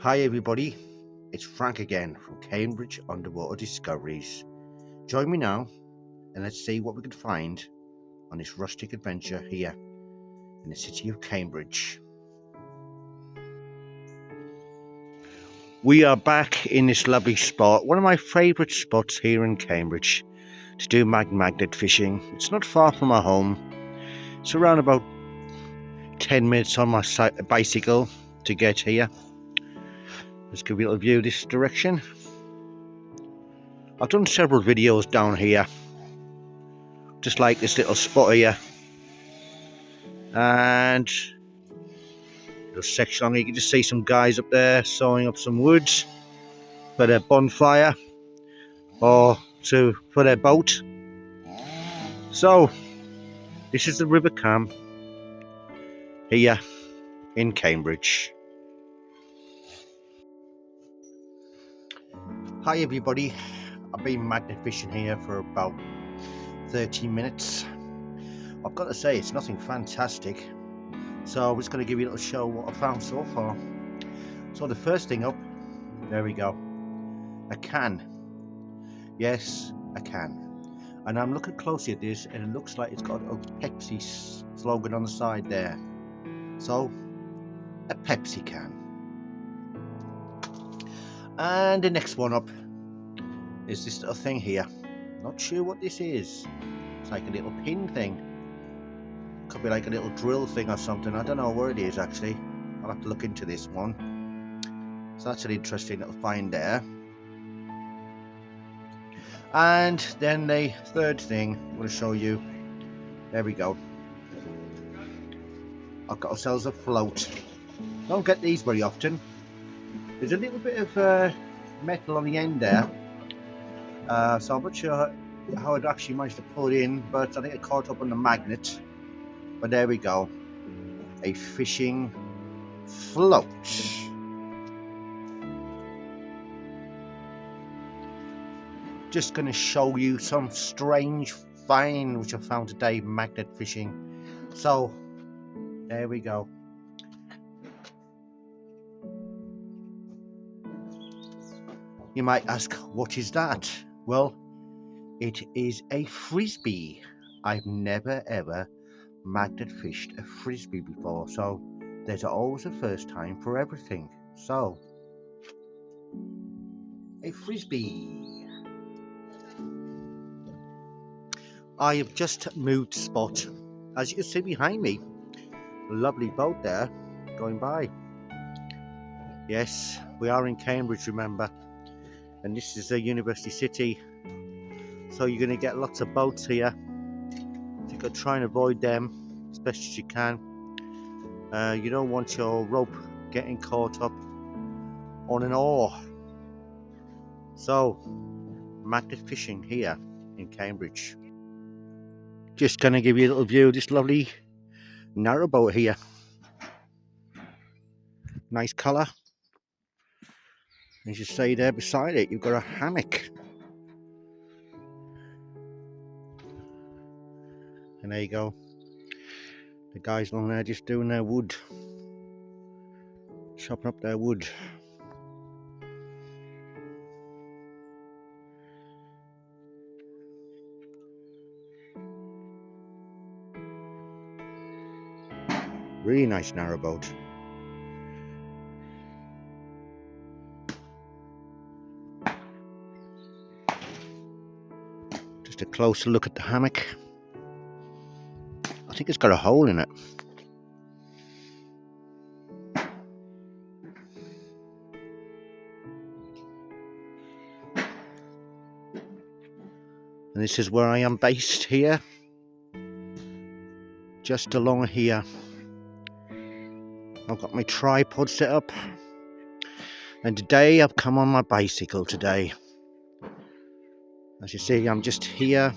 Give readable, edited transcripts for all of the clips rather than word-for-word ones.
Hi everybody, it's Frank again from Cambridge Underwater Discoveries. Join me now and let's see what we can find on this rustic adventure here in the city of Cambridge. We are back in this lovely spot, one of my favourite spots here in Cambridge to do magnet fishing. It's not far from our home. It's around about 10 minutes on my bicycle to get here. Let's give you a little view this direction. I've done several videos down here, just like this little spot here, and little section on here. You can just see some guys up there sawing up some wood for their bonfire or for their boat. So this is the River Cam here in Cambridge. Hi everybody, I've been magnet fishing here for about 30 minutes. I've got to say it's nothing fantastic, so I'm just going to give you a little show what I found so far. So the first thing up, there we go, a can. Yes, a can. And I'm looking closely at this and it looks like it's got a Pepsi slogan on the side there. So, a Pepsi can. And the next one up is this little thing here. Not sure what this is. It's like a little pin thing. Could be like a little drill thing or something. I don't know where it is actually. I'll have to look into this one. So that's an interesting little find there. And then the third thing I'm going to show you. There we go. I've got ourselves a float. Don't get these very often. There's a little bit of metal on the end there, so I'm not sure how it actually managed to pull it in, but I think it caught up on the magnet. But there we go, a fishing float. Just going to show you some strange find which I found today magnet fishing. So there we go. You might ask, what is that? Well, it is a frisbee. I've never ever magnet fished a frisbee before, so there's always a first time for everything. So, a frisbee. I have just moved spot. As you can see behind me, a lovely boat there going by. Yes, we are in Cambridge, remember, and this is a university city, so you're going to get lots of boats here. So you've got to try and avoid them as best as you can. You don't want your rope getting caught up on an oar. So, magnet fishing here in Cambridge. Just going to give you a little view of this lovely narrowboat here. Nice colour. As you see there beside it, you've got a hammock. And there you go. The guys along there just doing their wood. Chopping up their wood. Really nice narrowboat. Just a closer look at the hammock. I think it's got a hole in it. And this is where I am based here. Just along here. I've got my tripod set up. And today I've come on my bicycle today. As you see, I'm just here.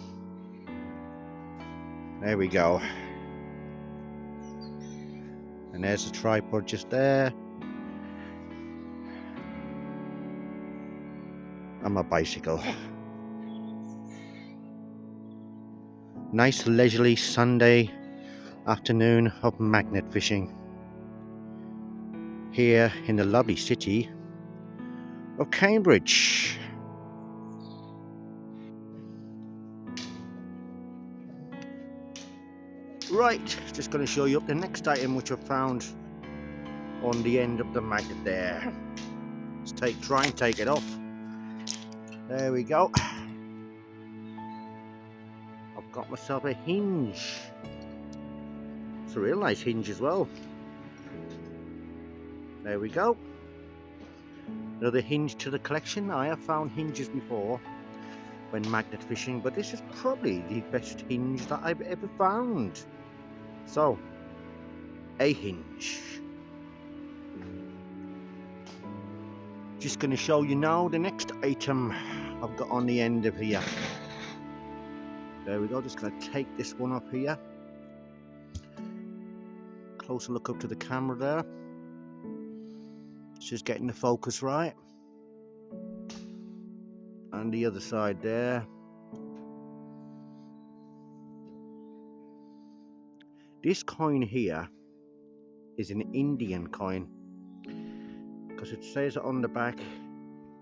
There we go. And there's the tripod just there. And my bicycle. Nice leisurely Sunday afternoon of magnet fishing here in the lovely city of Cambridge. Right, just going to show you up the next item which I found on the end of the magnet there. Let's try and take it off. There we go. I've got myself a hinge. It's a real nice hinge as well. There we go. Another hinge to the collection. I have found hinges before when magnet fishing, but this is probably the best hinge that I've ever found. So, a hinge. Just going to show you now the next item I've got on the end of here. There we go. Just going to take this one up here. Closer look up to the camera there. It's just getting the focus right. And the other side there. This coin here is an Indian coin because it says on the back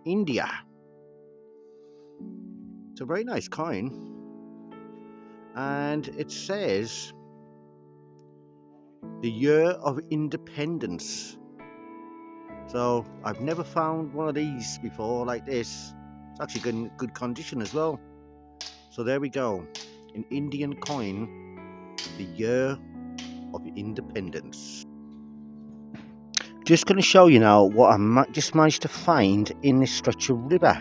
India. It's a very nice coin, and it says the year of independence. So I've never found one of these before like this. It's actually in good condition as well. So there we go, an Indian coin, the year of independence. Just going to show you now what I just managed to find in this stretch of river,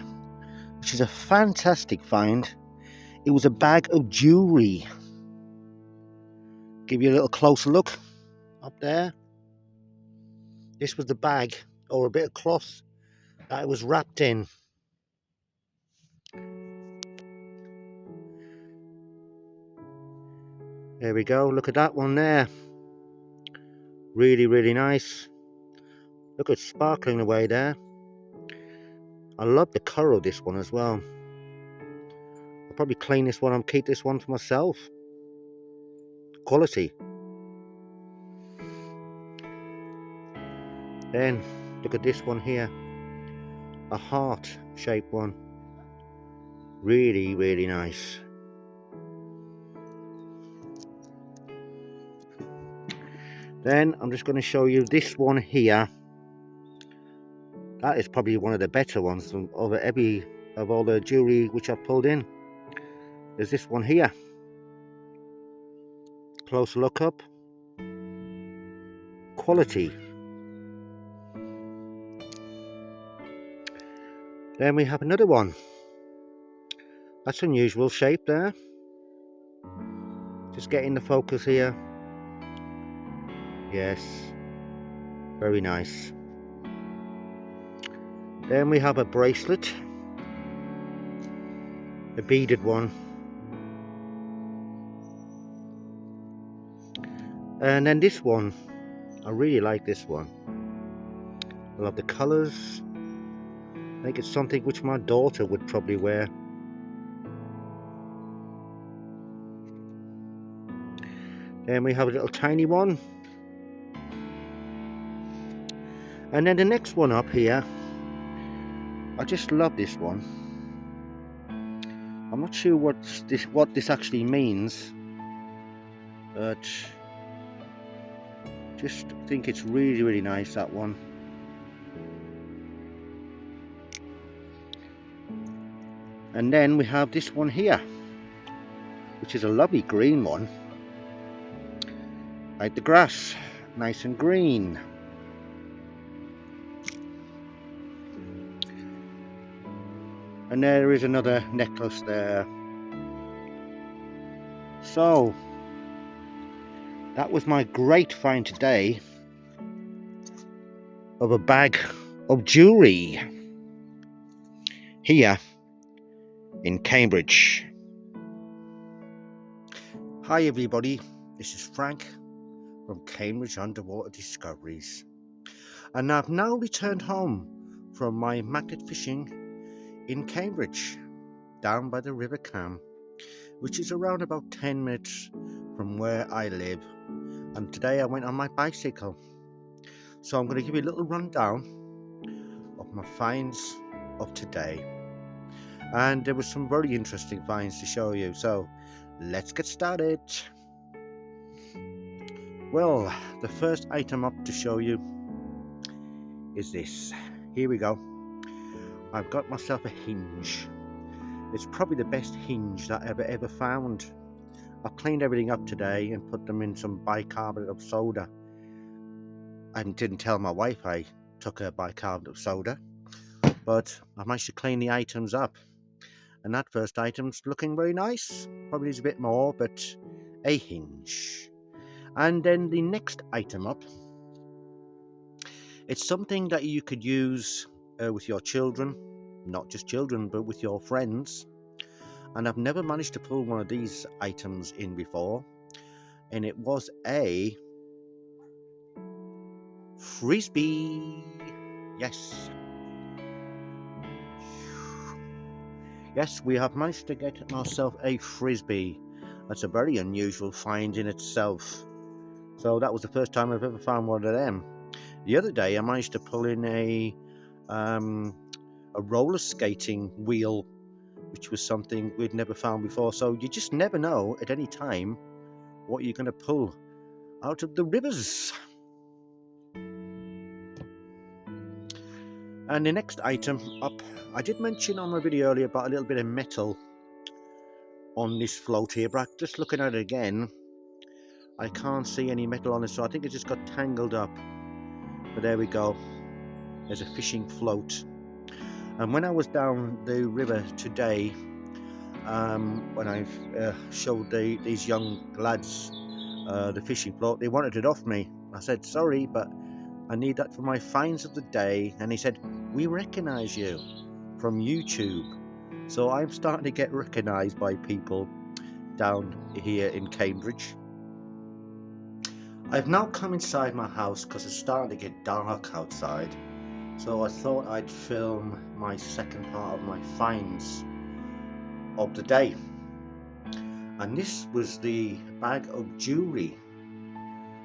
which is a fantastic find. It was a bag of jewellery. Give you a little closer look up there. This was the bag, or a bit of cloth that it was wrapped in. There we go, look at that one there. Really, really nice. Look at sparkling away there. I love the colour of this one as well. I'll probably clean this one and keep this one for myself. Quality. Then look at this one here, a heart shaped one. Really, really nice. Then I'm just going to show you this one here. That is probably one of the better ones of all the jewellery which I've pulled in. There's this one here. Closer look up. Quality. Then we have another one. That's unusual shape there. Just getting the focus here. Yes, very nice. Then we have a bracelet, a beaded one. And then this one, I really like this one. I love the colours. I think it's something which my daughter would probably wear. Then we have a little tiny one. And then the next one up here, I just love this one. I'm not sure what this actually means, but just think it's really, really nice, that one. And then we have this one here, which is a lovely green one, like the grass, nice and green. And there is another necklace there. So that was my great find today of a bag of jewellery here in Cambridge. Hi everybody, this is Frank from Cambridge Underwater Discoveries, and I've now returned home from my magnet fishing in Cambridge, down by the River Cam, which is around about 10 minutes from where I live. And today I went on my bicycle. So I'm going to give you a little rundown of my finds of today, and there was some very interesting finds to show you, so let's get started. Well, the first item up to show you is this. Here we go. I've got myself a hinge. It's probably the best hinge that I've ever found. I've cleaned everything up today and put them in some bicarbonate of soda. I didn't tell my wife I took her bicarbonate of soda, but I managed to clean the items up. And that first item's looking very nice. Probably needs a bit more, but a hinge. And then the next item up, it's something that you could use with your children, not just children, but with your friends. And I've never managed to pull one of these items in before, and it was a frisbee. Yes, we have managed to get ourselves a frisbee. That's a very unusual find in itself. So that was the first time I've ever found one of them. The other day I managed to pull in a roller skating wheel, which was something we'd never found before. So you just never know at any time what you're going to pull out of the rivers. And the next item up, I did mention on my video earlier about a little bit of metal on this float here, but just looking at it again, I can't see any metal on it, so I think it just got tangled up. But there we go. There's a fishing float. And when I was down the river today, when I showed these young lads the fishing float, they wanted it off me. I said, sorry, but I need that for my finds of the day. And he said, we recognise you from YouTube. So I'm starting to get recognised by people down here in Cambridge. I've now come inside my house because it's starting to get dark outside. So I thought I'd film my second part of my finds of the day. And this was the bag of jewellery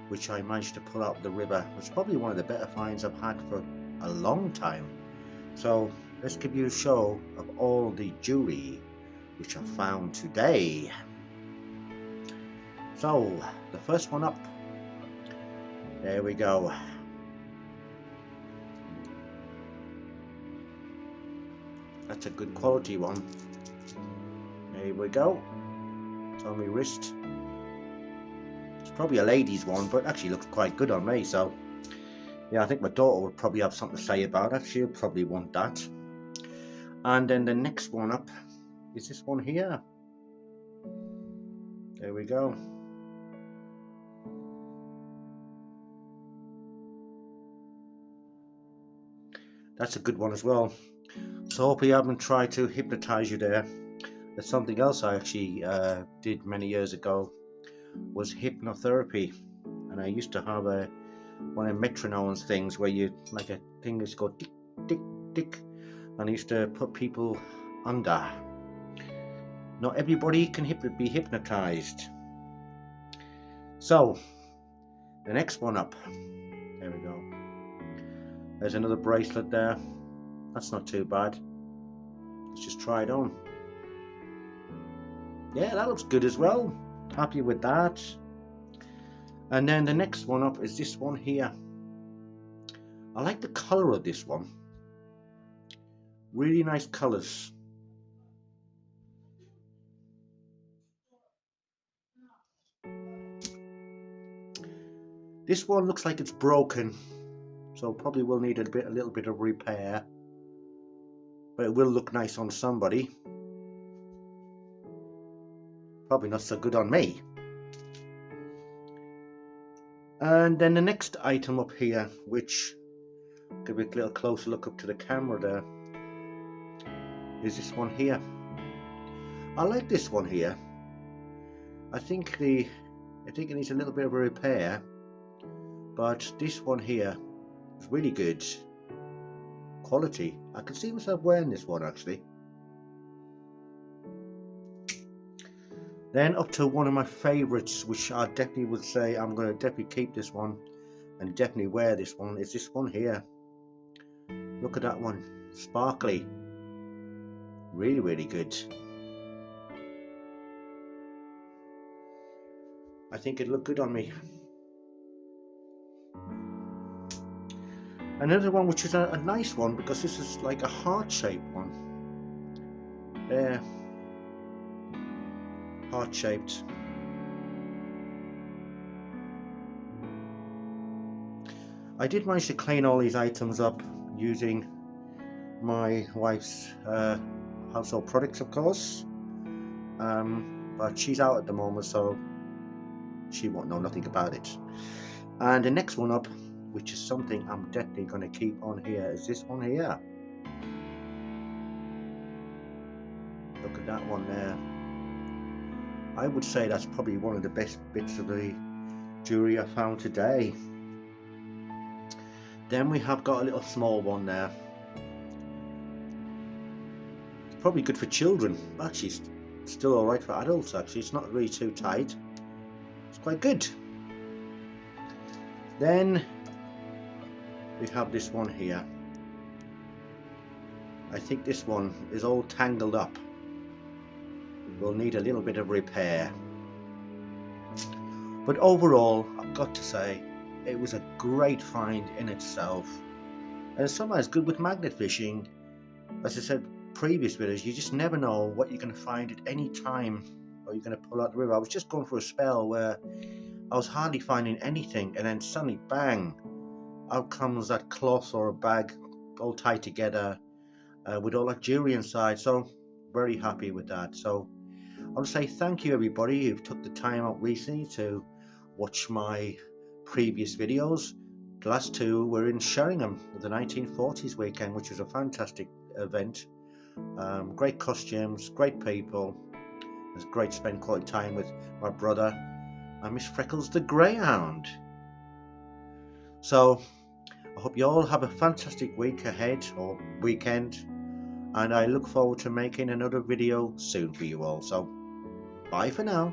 which I managed to pull out of the river. It's probably one of the better finds I've had for a long time. So let's give you a show of all the jewellery which I found today. So the first one up, there we go. That's a good quality one. There we go. It's on my wrist. It's probably a lady's one, but actually looks quite good on me. So yeah, I think my daughter would probably have something to say about it. She'll probably want that. And then the next one up is this one here. There we go. That's a good one as well. So hope you haven't tried to hypnotize you there. That's something else I actually did many years ago, was hypnotherapy. And I used to have one of metronomes things where you, like a thing that's go tick, tick, tick. And I used to put people under. Not everybody can be hypnotized. So, the next one up. There we go. There's another bracelet there. That's not too bad. Let's just try it on. Yeah, that looks good as well. Happy with that. And then the next one up is this one here. I like the colour of this one. Really nice colours. This one looks like it's broken, so probably will need a little bit of repair, but it will look nice on somebody. Probably not so good on me. And then the next item up here, which give it a little closer look up to the camera there, is this one here. I like this one here. I think it needs a little bit of a repair, but this one here is really good quality. I can see myself wearing this one actually. Then up to one of my favourites, which I definitely would say I'm going to definitely keep this one and definitely wear this one, is this one here. Look at that one, sparkly, really, really good. I think it looked good on me. Another one which is a nice one, because this is like a heart-shaped one. Heart-shaped. I did manage to clean all these items up using my wife's household products, of course, but she's out at the moment, so she won't know nothing about it. And the next one up, which is something I'm definitely going to keep on here, is this one here. Look at that one there. I would say that's probably one of the best bits of the jewellery I found today. Then we have got a little small one there. It's probably good for children. Actually, it's still alright for adults, actually. It's not really too tight. It's quite good. Then we have this one here. I think this one is all tangled up. It will need a little bit of repair. But overall, I've got to say, it was a great find in itself. And sometimes good with magnet fishing. As I said previous videos, you just never know what you're going to find at any time, or you're going to pull out the river. I was just going for a spell where I was hardly finding anything, and then suddenly, bang, out comes that cloth or a bag all tied together with all that jewellery inside. So very happy with that. So I want to say thank you everybody who took the time out recently to watch my previous videos. The last two were in Sheringham at the 1940s weekend, which was a fantastic event. Great costumes, great people. It was great to spend quality time with my brother and Miss Freckles the Greyhound. So I hope you all have a fantastic week ahead, or weekend, and I look forward to making another video soon for you all. So bye for now.